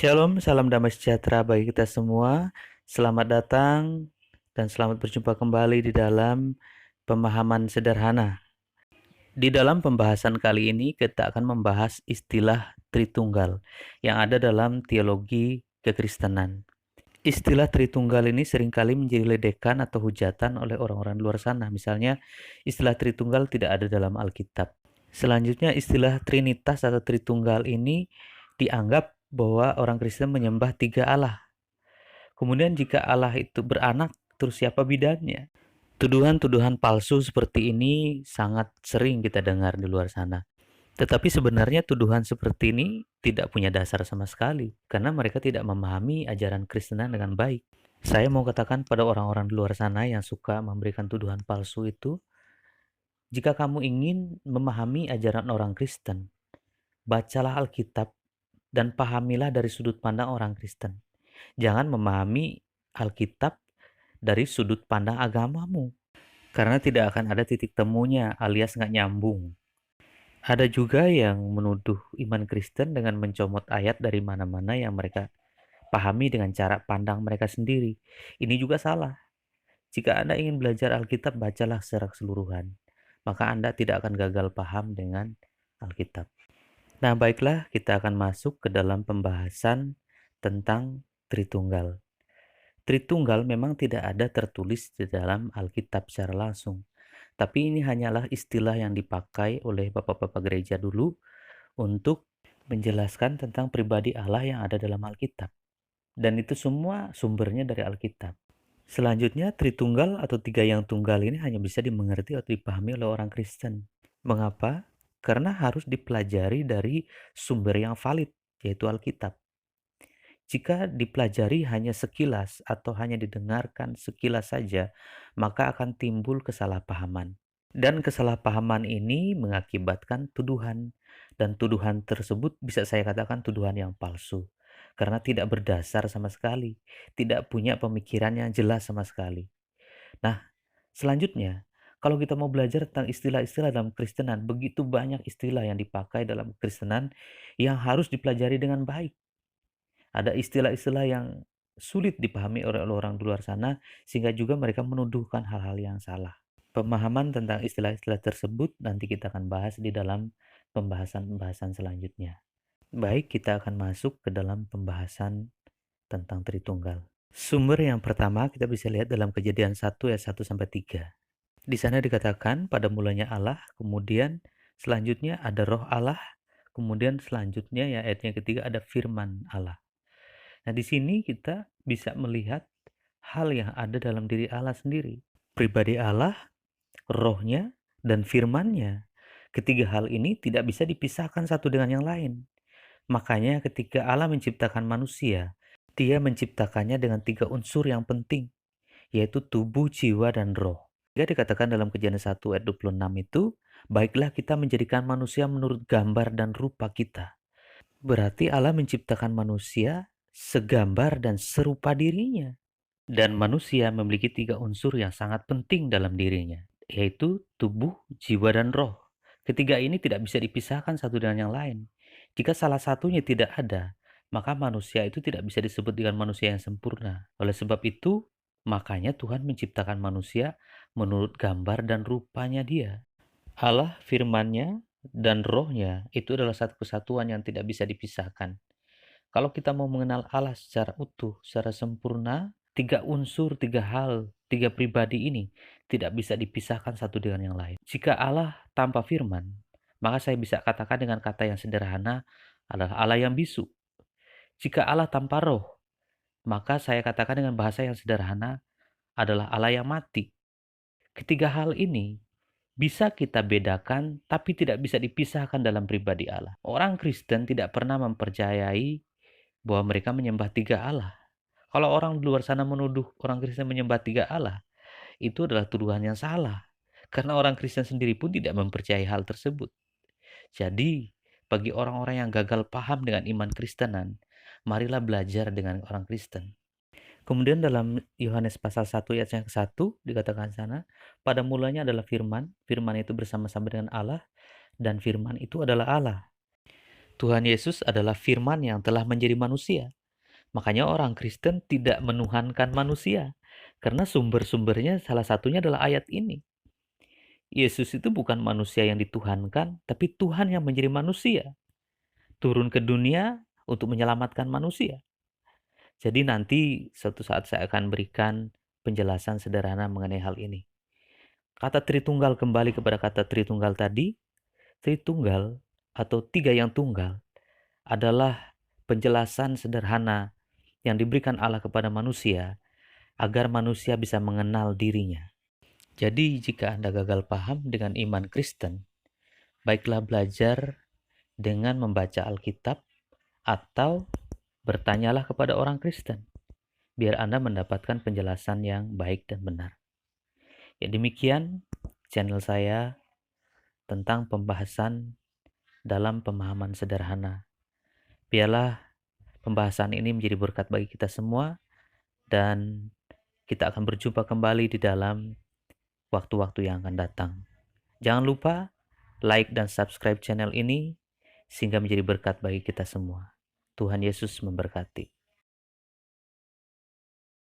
Shalom, salam damai sejahtera bagi kita semua. Selamat datang dan selamat berjumpa kembali di dalam pemahaman sederhana. Di dalam pembahasan kali ini kita akan membahas istilah Tritunggal yang ada dalam teologi kekristenan. Istilah Tritunggal ini seringkali menjadi ledekan atau hujatan oleh orang-orang luar sana. Misalnya, istilah Tritunggal tidak ada dalam Alkitab. Selanjutnya, istilah Trinitas atau Tritunggal ini dianggap bahwa orang Kristen menyembah tiga Allah. Kemudian jika Allah itu beranak, terus siapa bidannya? Tuduhan-tuduhan palsu seperti ini sangat sering kita dengar di luar sana. Tetapi sebenarnya tuduhan seperti ini tidak punya dasar sama sekali, karena mereka tidak memahami ajaran Kristenan dengan baik. Saya mau katakan pada orang-orang di luar sana yang suka memberikan tuduhan palsu itu, jika kamu ingin memahami ajaran orang Kristen, bacalah Alkitab dan pahamilah dari sudut pandang orang Kristen. Jangan memahami Alkitab dari sudut pandang agamamu, karena tidak akan ada titik temunya alias nggak nyambung. Ada juga yang menuduh iman Kristen dengan mencomot ayat dari mana-mana yang mereka pahami dengan cara pandang mereka sendiri. Ini juga salah. Jika Anda ingin belajar Alkitab, bacalah secara keseluruhan. Maka Anda tidak akan gagal paham dengan Alkitab. Nah, baiklah, kita akan masuk ke dalam pembahasan tentang Tritunggal. Tritunggal memang tidak ada tertulis di dalam Alkitab secara langsung. Tapi ini hanyalah istilah yang dipakai oleh bapak-bapak gereja dulu untuk menjelaskan tentang pribadi Allah yang ada dalam Alkitab. Dan itu semua sumbernya dari Alkitab. Selanjutnya, Tritunggal atau tiga yang tunggal ini hanya bisa dimengerti atau dipahami oleh orang Kristen. Mengapa? Karena harus dipelajari dari sumber yang valid, yaitu Alkitab. Jika dipelajari hanya sekilas atau hanya didengarkan sekilas saja, maka akan timbul kesalahpahaman. Dan kesalahpahaman ini mengakibatkan tuduhan. Dan tuduhan tersebut bisa saya katakan tuduhan yang palsu. Karena tidak berdasar sama sekali. Tidak punya pemikiran yang jelas sama sekali. Nah, selanjutnya, kalau kita mau belajar tentang istilah-istilah dalam Kristenan, begitu banyak istilah yang dipakai dalam Kristenan yang harus dipelajari dengan baik. Ada istilah-istilah yang sulit dipahami oleh orang di luar sana, sehingga juga mereka menuduhkan hal-hal yang salah. Pemahaman tentang istilah-istilah tersebut nanti kita akan bahas di dalam pembahasan-pembahasan selanjutnya. Baik, kita akan masuk ke dalam pembahasan tentang Tritunggal. Sumber yang pertama kita bisa lihat dalam Kejadian 1 ayat 1-3. Di sana dikatakan pada mulanya Allah, kemudian selanjutnya ada roh Allah, kemudian selanjutnya ya ayat yang ketiga ada firman Allah. Nah, di sini kita bisa melihat hal yang ada dalam diri Allah sendiri. Pribadi Allah, rohnya, dan firman-Nya. Ketiga hal ini tidak bisa dipisahkan satu dengan yang lain. Makanya ketika Allah menciptakan manusia, Dia menciptakannya dengan tiga unsur yang penting, yaitu tubuh, jiwa, dan roh. Jika dikatakan dalam Kejadian 1 ayat 26 itu, baiklah kita menjadikan manusia menurut gambar dan rupa kita. Berarti Allah menciptakan manusia segambar dan serupa dirinya. Dan manusia memiliki tiga unsur yang sangat penting dalam dirinya, yaitu tubuh, jiwa, dan roh. Ketiga ini tidak bisa dipisahkan satu dengan yang lain. Jika salah satunya tidak ada, maka manusia itu tidak bisa disebut dengan manusia yang sempurna. Oleh sebab itu, makanya Tuhan menciptakan manusia menurut gambar dan rupanya Dia. Allah, firman-Nya, dan rohnya itu adalah satu kesatuan yang tidak bisa dipisahkan. Kalau kita mau mengenal Allah secara utuh, secara sempurna, tiga unsur, tiga hal, tiga pribadi ini tidak bisa dipisahkan satu dengan yang lain. Jika Allah tanpa firman, maka saya bisa katakan dengan kata yang sederhana adalah Allah yang bisu. Jika Allah tanpa roh, maka saya katakan dengan bahasa yang sederhana adalah Allah yang mati. Ketiga hal ini bisa kita bedakan, tapi tidak bisa dipisahkan dalam pribadi Allah. Orang Kristen tidak pernah mempercayai bahwa mereka menyembah tiga Allah. Kalau orang di luar sana menuduh orang Kristen menyembah tiga Allah, itu adalah tuduhan yang salah. Karena orang Kristen sendiri pun tidak mempercayai hal tersebut. Jadi, bagi orang-orang yang gagal paham dengan iman Kristenan, marilah belajar dengan orang Kristen. Kemudian dalam Yohanes pasal 1 ayat yang ke-1 dikatakan sana, pada mulanya adalah firman, firman itu bersama-sama dengan Allah, dan firman itu adalah Allah. Tuhan Yesus adalah firman yang telah menjadi manusia. Makanya orang Kristen tidak menuhankan manusia. Karena sumber-sumbernya salah satunya adalah ayat ini. Yesus itu bukan manusia yang dituhankan, tapi Tuhan yang menjadi manusia. Turun ke dunia untuk menyelamatkan manusia. Jadi nanti suatu saat saya akan berikan penjelasan sederhana mengenai hal ini. Kata Tritunggal kembali kepada kata Tritunggal tadi. Tritunggal atau tiga yang tunggal adalah penjelasan sederhana yang diberikan Allah kepada manusia agar manusia bisa mengenal dirinya. Jadi jika Anda gagal paham dengan iman Kristen, baiklah belajar dengan membaca Alkitab atau bertanyalah kepada orang Kristen, biar Anda mendapatkan penjelasan yang baik dan benar. Ya demikian channel saya tentang pembahasan dalam pemahaman sederhana. Biarlah pembahasan ini menjadi berkat bagi kita semua dan kita akan berjumpa kembali di dalam waktu-waktu yang akan datang. Jangan lupa like dan subscribe channel ini sehingga menjadi berkat bagi kita semua. Tuhan Yesus memberkati.